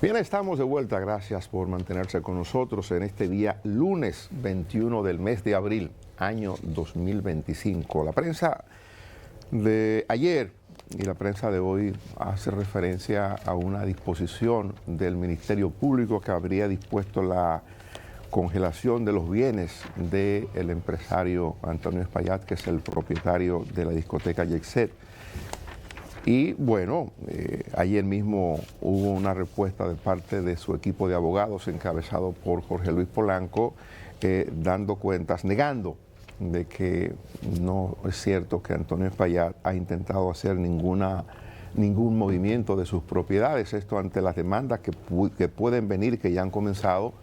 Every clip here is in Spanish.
Bien, estamos de vuelta. Gracias por mantenerse con nosotros en este día lunes 21 del mes de abril, año 2025. La prensa de ayer y la prensa de hoy hace referencia a una disposición del Ministerio Público que habría dispuesto la congelación de los bienes del empresario Antonio Espaillat, que es el propietario de la discoteca Jet Set. Y bueno, ayer mismo hubo una respuesta de parte de su equipo de abogados encabezado por Jorge Luis Polanco, dando cuentas, negando de que no es cierto que Antonio Espaillat ha intentado hacer ningún movimiento de sus propiedades. Esto ante las demandas que pueden venir, que ya han comenzado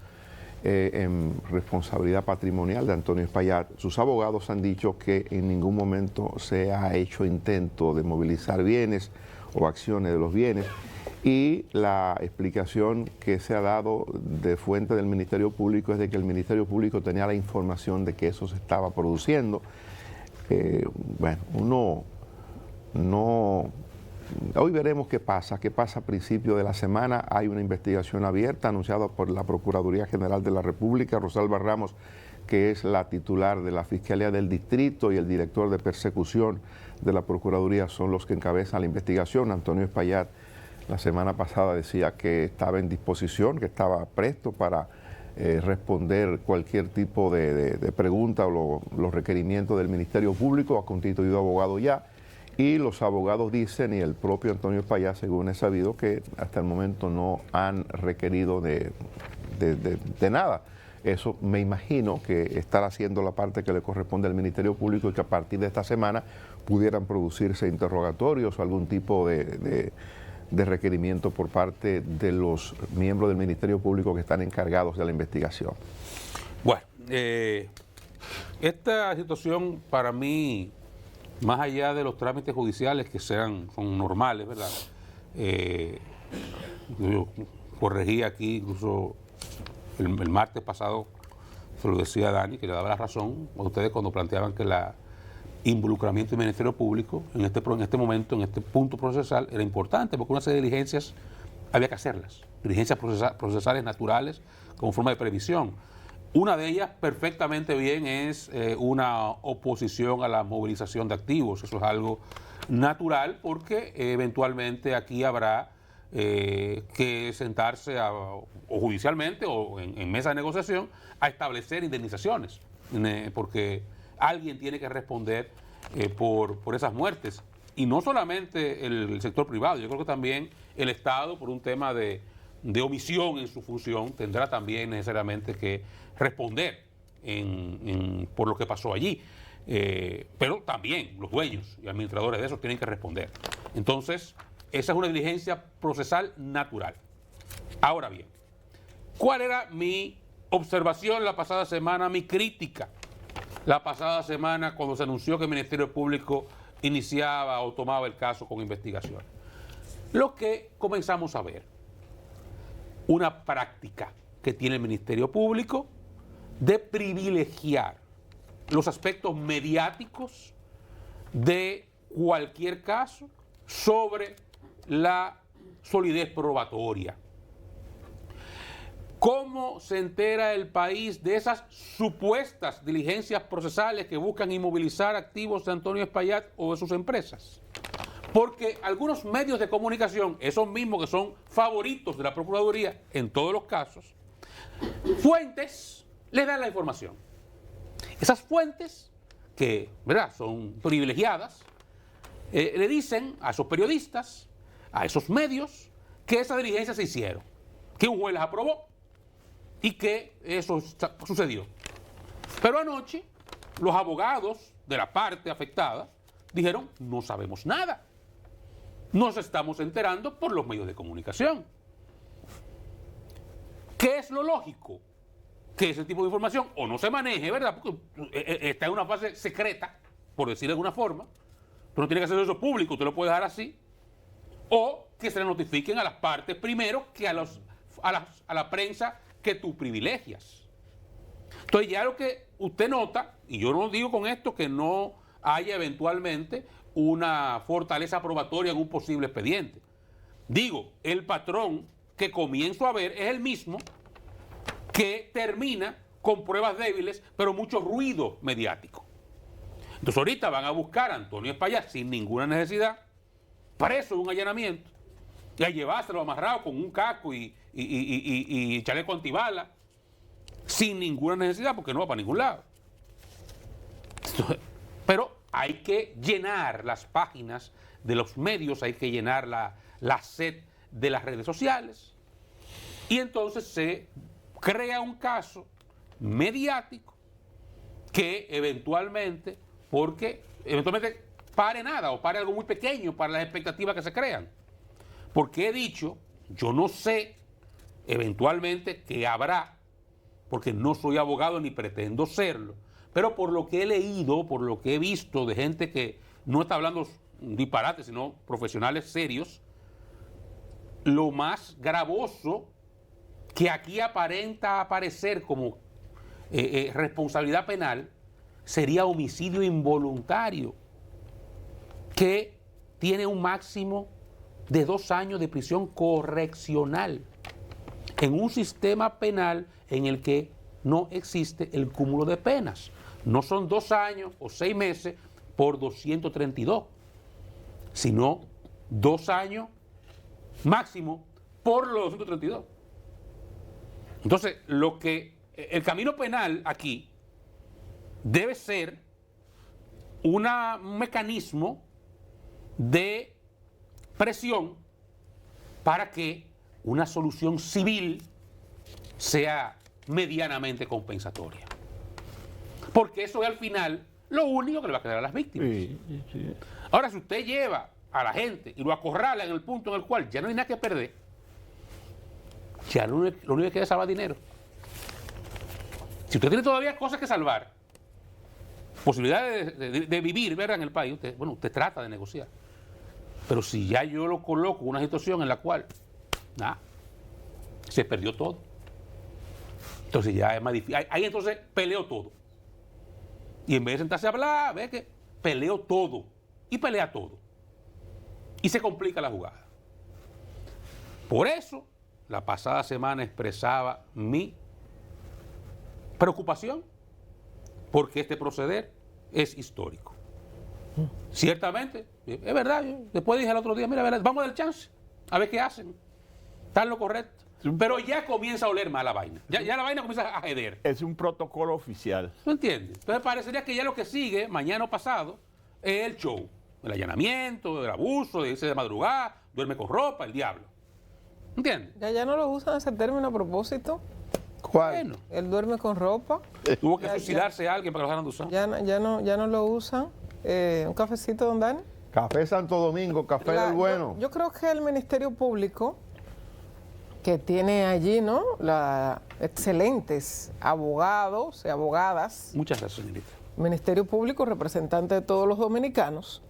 en responsabilidad patrimonial de Antonio Espaillat. Sus abogados han dicho que en ningún momento se ha hecho intento de movilizar bienes o acciones de los bienes, y la explicación que se ha dado de fuente del Ministerio Público es de que el Ministerio Público tenía la información de que eso se estaba produciendo. Bueno, uno no... Hoy veremos qué pasa a principio de la semana. Hay una investigación abierta anunciada por la Procuraduría General de la República. Rosalba Ramos, que es la titular de la Fiscalía del Distrito, y el director de persecución de la Procuraduría son los que encabezan la investigación. Antonio Espaillat la semana pasada decía que estaba en disposición, que estaba presto para responder cualquier tipo de pregunta o los requerimientos del Ministerio Público. Ha constituido abogado ya. Y los abogados dicen, y el propio Antonio Espaillat, según he sabido, que hasta el momento no han requerido de nada. Eso me imagino que estará haciendo la parte que le corresponde al Ministerio Público, y que a partir de esta semana pudieran producirse interrogatorios o algún tipo de requerimiento por parte de los miembros del Ministerio Público que están encargados de la investigación. Bueno, esta situación para mí, más allá de los trámites judiciales que son normales, ¿verdad? Yo corregí aquí, incluso el martes pasado, se lo decía a Dani, que le daba la razón a ustedes cuando planteaban que el involucramiento del Ministerio Público en este momento, en este punto procesal, era importante, porque una serie de diligencias había que hacerlas, diligencias procesales naturales como forma de previsión. Una de ellas, perfectamente bien, es una oposición a la movilización de activos. Eso es algo natural, porque eventualmente aquí habrá que sentarse o judicialmente o en mesa de negociación a establecer indemnizaciones, porque alguien tiene que responder por esas muertes. Y no solamente el sector privado, yo creo que también el Estado, por un tema de omisión en su función, tendrá también necesariamente que responder por lo que pasó allí. Pero también los dueños y administradores de esos tienen que responder. Entonces, esa es una diligencia procesal natural. Ahora bien, ¿cuál era mi observación la pasada semana, mi crítica la pasada semana cuando se anunció que el Ministerio Público iniciaba o tomaba el caso con investigación? Lo que comenzamos a ver, una práctica que tiene el Ministerio Público de privilegiar los aspectos mediáticos de cualquier caso sobre la solidez probatoria. ¿Cómo se entera el país de esas supuestas diligencias procesales que buscan inmovilizar activos de Antonio Espaillat o de sus empresas? Porque algunos medios de comunicación, esos mismos que son favoritos de la Procuraduría en todos los casos, fuentes les dan la información. Esas fuentes, que ¿verdad?, son privilegiadas, le dicen a esos periodistas, a esos medios, que esas diligencias se hicieron, que un juez las aprobó y que eso sucedió. Pero anoche, los abogados de la parte afectada dijeron: no sabemos nada. Nos estamos enterando por los medios de comunicación. ¿Qué es lo lógico? Que ese tipo de información o no se maneje, ¿verdad? Porque está en una fase secreta, por decirlo de alguna forma. Tú no tienes que hacer eso público, tú lo puedes dejar así. O que se le notifiquen a las partes primero que a la prensa que tú privilegias. Entonces ya lo que usted nota, y yo no digo con esto que no haya eventualmente una fortaleza probatoria en un posible expediente. Digo, el patrón que comienzo a ver es el mismo que termina con pruebas débiles, pero mucho ruido mediático. Entonces ahorita van a buscar a Antonio Espaillat sin ninguna necesidad, preso de un allanamiento, y a llevárselo amarrado con un casco y chaleco antibala, sin ninguna necesidad, porque no va para ningún lado. Entonces, pero hay que llenar las páginas de los medios, hay que llenar la sed de las redes sociales, y entonces se crea un caso mediático que eventualmente pare nada o pare algo muy pequeño para las expectativas que se crean. Porque he dicho, yo no sé eventualmente qué habrá, porque no soy abogado ni pretendo serlo, pero por lo que he leído, por lo que he visto de gente que no está hablando disparates, sino profesionales serios, lo más gravoso que aquí aparenta aparecer como responsabilidad penal sería homicidio involuntario, que tiene un máximo de 2 años de prisión correccional en un sistema penal en el que no existe el cúmulo de penas. No son 2 años o 6 meses por 232, sino 2 años máximo por los 232. Entonces, el camino penal aquí debe ser un mecanismo de presión para que una solución civil sea medianamente compensatoria. Porque eso es al final lo único que le va a quedar a las víctimas. Sí. Ahora, si usted lleva a la gente y lo acorrala en el punto en el cual ya no hay nada que perder, ya lo único que queda es salvar dinero. Si usted tiene todavía cosas que salvar, posibilidades de vivir, ¿verdad?, en el país, usted trata de negociar. Pero si ya yo lo coloco en una situación en la cual se perdió todo, entonces ya es más difícil. Ahí entonces peleo todo. Y en vez de sentarse a hablar, ve que peleo todo. Y pelea todo. Y se complica la jugada. Por eso, la pasada semana expresaba mi preocupación, porque este proceder es histórico. Ciertamente, es verdad, yo después dije el otro día, mira, vamos a dar chance, a ver qué hacen. Está en lo correcto. Pero ya comienza a oler mal la vaina. Ya la vaina comienza a jeder. Es un protocolo oficial. ¿No entiendes? Entonces parecería que ya lo que sigue, mañana o pasado, es el show. El allanamiento, el abuso, de irse de madrugada, duerme con ropa, el diablo. ¿Entiendes? Ya no lo usan ese término a propósito. ¿Cuál? Bueno, Él duerme con ropa. tuvo que suicidarse alguien para que lo dejaran de usar. Ya no lo usan. Un cafecito, don Dani. Café Santo Domingo, café del bueno. Yo creo que el Ministerio Público, que tiene allí, ¿no?, excelentes abogados y abogadas. Muchas gracias, señorita. Ministerio Público, representante de todos los dominicanos.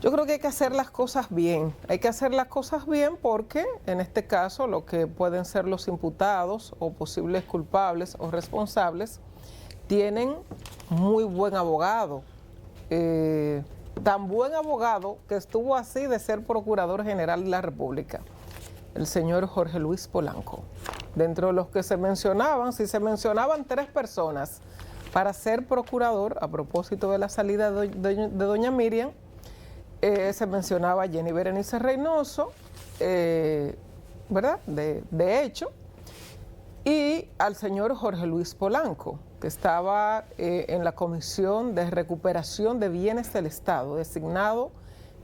Yo creo que hay que hacer las cosas bien. Hay que hacer las cosas bien porque, en este caso, lo que pueden ser los imputados o posibles culpables o responsables tienen muy buen abogado. Tan buen abogado que estuvo así de ser Procurador General de la República, el señor Jorge Luis Polanco. Dentro de los que se mencionaban, si se mencionaban 3 personas para ser procurador, a propósito de la salida de doña Miriam, se mencionaba a Jenny Berenice Reynoso, ¿verdad?, de hecho, y al señor Jorge Luis Polanco, que estaba en la Comisión de Recuperación de Bienes del Estado, designado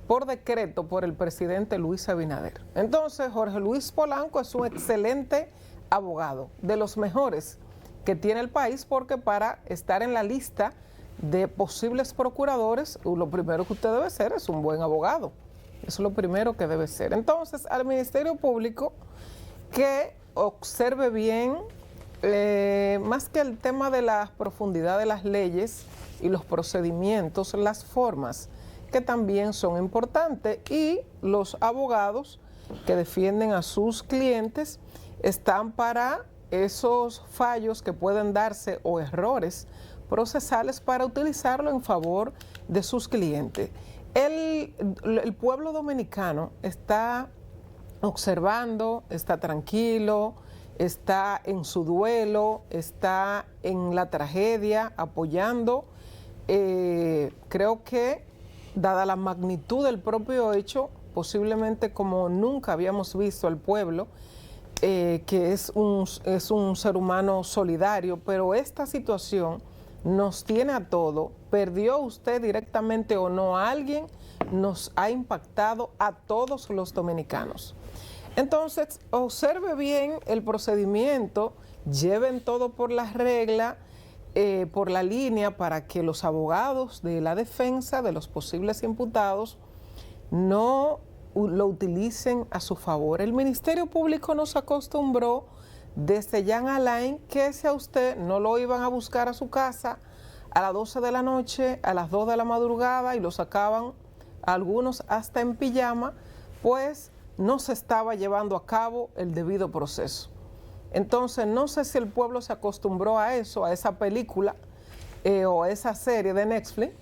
por decreto por el presidente Luis Abinader. Entonces, Jorge Luis Polanco es un excelente abogado, de los mejores que tiene el país, porque para estar en la lista de posibles procuradores, lo primero que usted debe ser es un buen abogado. Eso es lo primero que debe ser. Entonces, al Ministerio Público, que observe bien, más que el tema de la profundidad de las leyes y los procedimientos, las formas, que también son importantes, y los abogados que defienden a sus clientes están para esos fallos que pueden darse o errores procesales para utilizarlo en favor de sus clientes. El pueblo dominicano está observando, está tranquilo, está en su duelo, está en la tragedia, apoyando. Creo que, dada la magnitud del propio hecho, posiblemente como nunca habíamos visto al pueblo, que es un ser humano solidario, pero esta situación nos tiene a todo. ¿Perdió usted directamente o no a alguien? Nos ha impactado a todos los dominicanos. Entonces, observe bien el procedimiento, lleven todo por la regla, por la línea, para que los abogados de la defensa de los posibles imputados no lo utilicen a su favor. El Ministerio Público nos acostumbró desde Jean Alain que si a usted no lo iban a buscar a su casa a las 12 de la noche, a las 2 de la madrugada y lo sacaban algunos hasta en pijama, pues no se estaba llevando a cabo el debido proceso. Entonces, no sé si el pueblo se acostumbró a eso, a esa película o a esa serie de Netflix,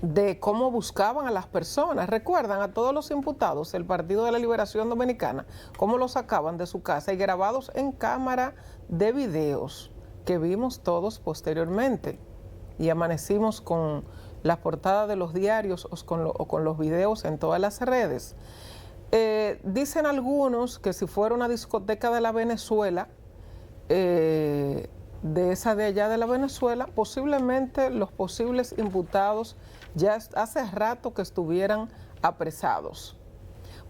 de cómo buscaban a las personas. Recuerdan a todos los imputados, el Partido de la Liberación Dominicana, cómo los sacaban de su casa y grabados en cámara de videos que vimos todos posteriormente. Y amanecimos con las portadas de los diarios o con los videos en todas las redes. Dicen algunos que si fuera una discoteca de la Venezuela, de esa de allá de la Venezuela, posiblemente los posibles imputados ya hace rato que estuvieran apresados.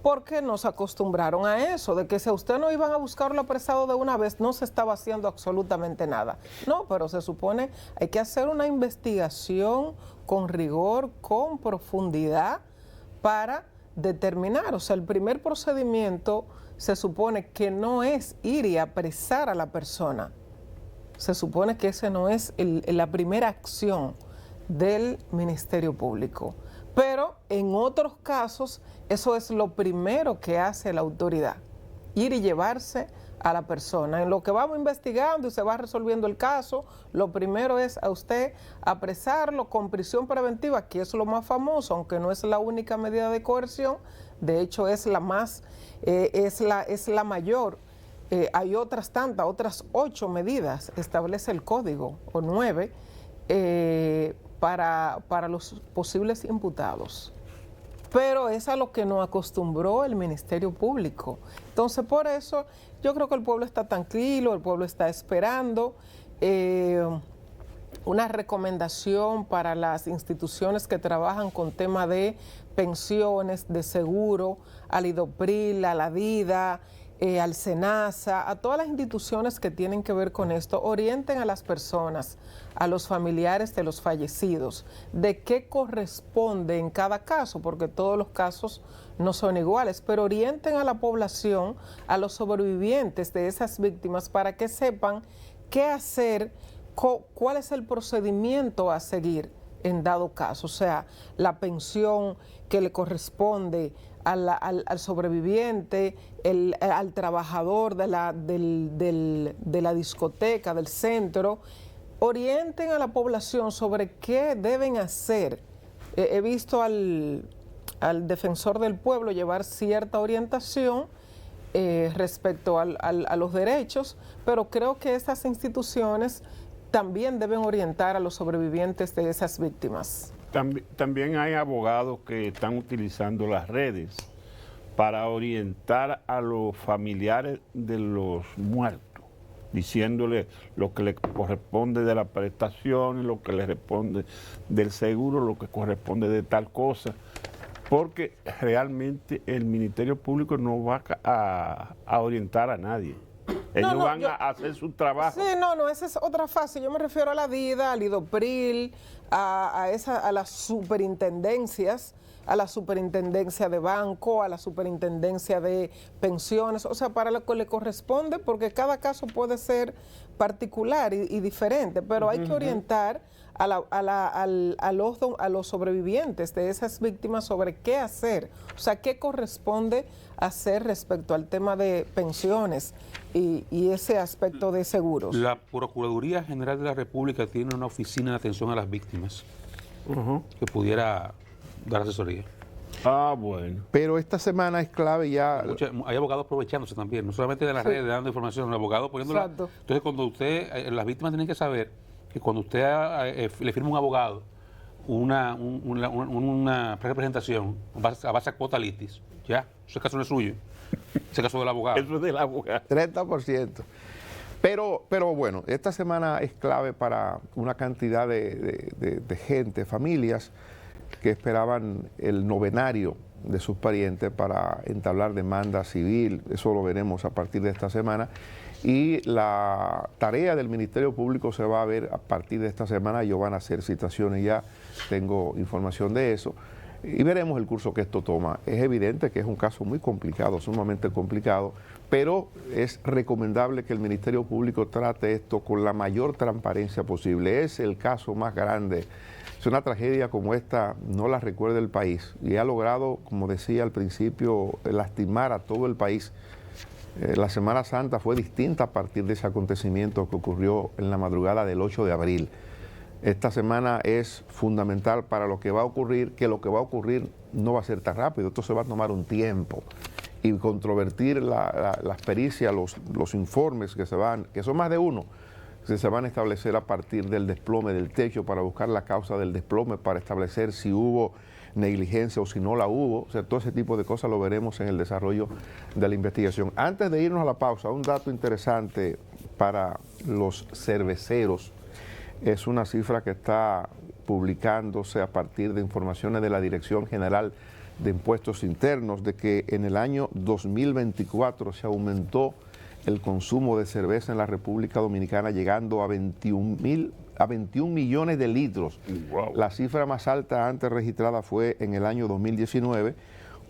Porque nos acostumbraron a eso, de que si a usted no iban a buscarlo apresado de una vez, no se estaba haciendo absolutamente nada. No, pero se supone hay que hacer una investigación con rigor, con profundidad, para determinar. O sea, el primer procedimiento se supone que no es ir y apresar a la persona. Se supone que esa no es la primera acción del Ministerio Público. Pero en otros casos, eso es lo primero que hace la autoridad, ir y llevarse a la persona. En lo que vamos investigando y se va resolviendo el caso, lo primero es a usted apresarlo con prisión preventiva, que es lo más famoso, aunque no es la única medida de coerción, de hecho es la más, es la mayor. Hay otras tantas, otras 8 medidas, establece el código, o 9, para los posibles imputados. Pero es a lo que nos acostumbró el Ministerio Público. Entonces, por eso yo creo que el pueblo está tranquilo, el pueblo está esperando una recomendación para las instituciones que trabajan con tema de pensiones, de seguro, al IDOPRIL, a la DIDA, al SENASA, a todas las instituciones que tienen que ver con esto, orienten a las personas, a los familiares de los fallecidos, de qué corresponde en cada caso, porque todos los casos no son iguales, pero orienten a la población, a los sobrevivientes de esas víctimas, para que sepan qué hacer, cuál es el procedimiento a seguir en dado caso, o sea, la pensión que le corresponde al sobreviviente, al trabajador de la discoteca, del centro. Orienten a la población sobre qué deben hacer. He visto al defensor del pueblo llevar cierta orientación respecto a los derechos, pero creo que estas instituciones también deben orientar a los sobrevivientes de esas víctimas. También hay abogados que están utilizando las redes para orientar a los familiares de los muertos, diciéndole lo que le corresponde de la prestación, lo que le responde del seguro, lo que corresponde de tal cosa, porque realmente el Ministerio Público no va a orientar a nadie. Ellos van a hacer su trabajo. Sí, no, esa es otra fase. Yo me refiero a la DIDA, al IDOPRIL, a las superintendencias, a la superintendencia de banco, a la superintendencia de pensiones, o sea, para lo que le corresponde, porque cada caso puede ser particular y diferente, pero hay que orientar a los sobrevivientes de esas víctimas sobre qué hacer, o sea, qué corresponde hacer respecto al tema de pensiones y ese aspecto de seguros. La Procuraduría General de la República tiene una oficina de atención a las víctimas que pudiera dar asesoría. Ah, bueno. Pero esta semana es clave ya. Hay abogados aprovechándose también, no solamente de las redes dando información, los abogados poniéndola. Exacto. Entonces, cuando usted, las víctimas tienen que saber que cuando usted le firma a un abogado una representación a base de cuota litis, ya, ese caso no es suyo, ese caso del abogado. Eso es del abogado. 30%. Pero bueno, esta semana es clave para una cantidad de gente, familias, que esperaban el novenario de sus parientes para entablar demanda civil. Eso lo veremos a partir de esta semana. Y la tarea del Ministerio Público se va a ver a partir de esta semana. Ellos van a hacer citaciones, ya tengo información de eso. Y veremos el curso que esto toma. Es evidente que es un caso muy complicado, sumamente complicado, pero es recomendable que el Ministerio Público trate esto con la mayor transparencia posible. Es el caso más grande. Es una tragedia como esta, no la recuerda el país, y ha logrado, como decía al principio, lastimar a todo el país. La Semana Santa fue distinta a partir de ese acontecimiento que ocurrió en la madrugada del 8 de abril. Esta semana es fundamental para lo que va a ocurrir, que lo que va a ocurrir no va a ser tan rápido, esto se va a tomar un tiempo. Y controvertir las pericias, los informes que son más de uno, que se van a establecer a partir del desplome del techo para buscar la causa del desplome, para establecer si hubo negligencia o si no la hubo. O sea, todo ese tipo de cosas lo veremos en el desarrollo de la investigación. Antes de irnos a la pausa, un dato interesante para los cerveceros. Es una cifra que está publicándose a partir de informaciones de la Dirección General de Impuestos Internos, de que en el año 2024 se aumentó el consumo de cerveza en la República Dominicana, llegando a 21 millones de litros. Wow. La cifra más alta antes registrada fue en el año 2019,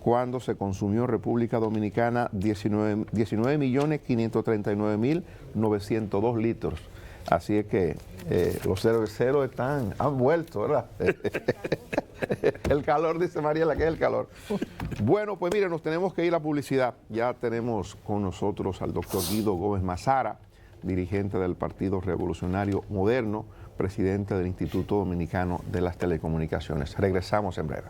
cuando se consumió en República Dominicana 19.539.902 litros. Así es que los cerveceros han vuelto, ¿verdad? El calor, dice Mariela, que es el calor. Bueno, pues mire, nos tenemos que ir a publicidad. Ya tenemos con nosotros al doctor Guido Gómez Mazara, dirigente del Partido Revolucionario Moderno, presidente del Instituto Dominicano de las Telecomunicaciones. Regresamos en breve.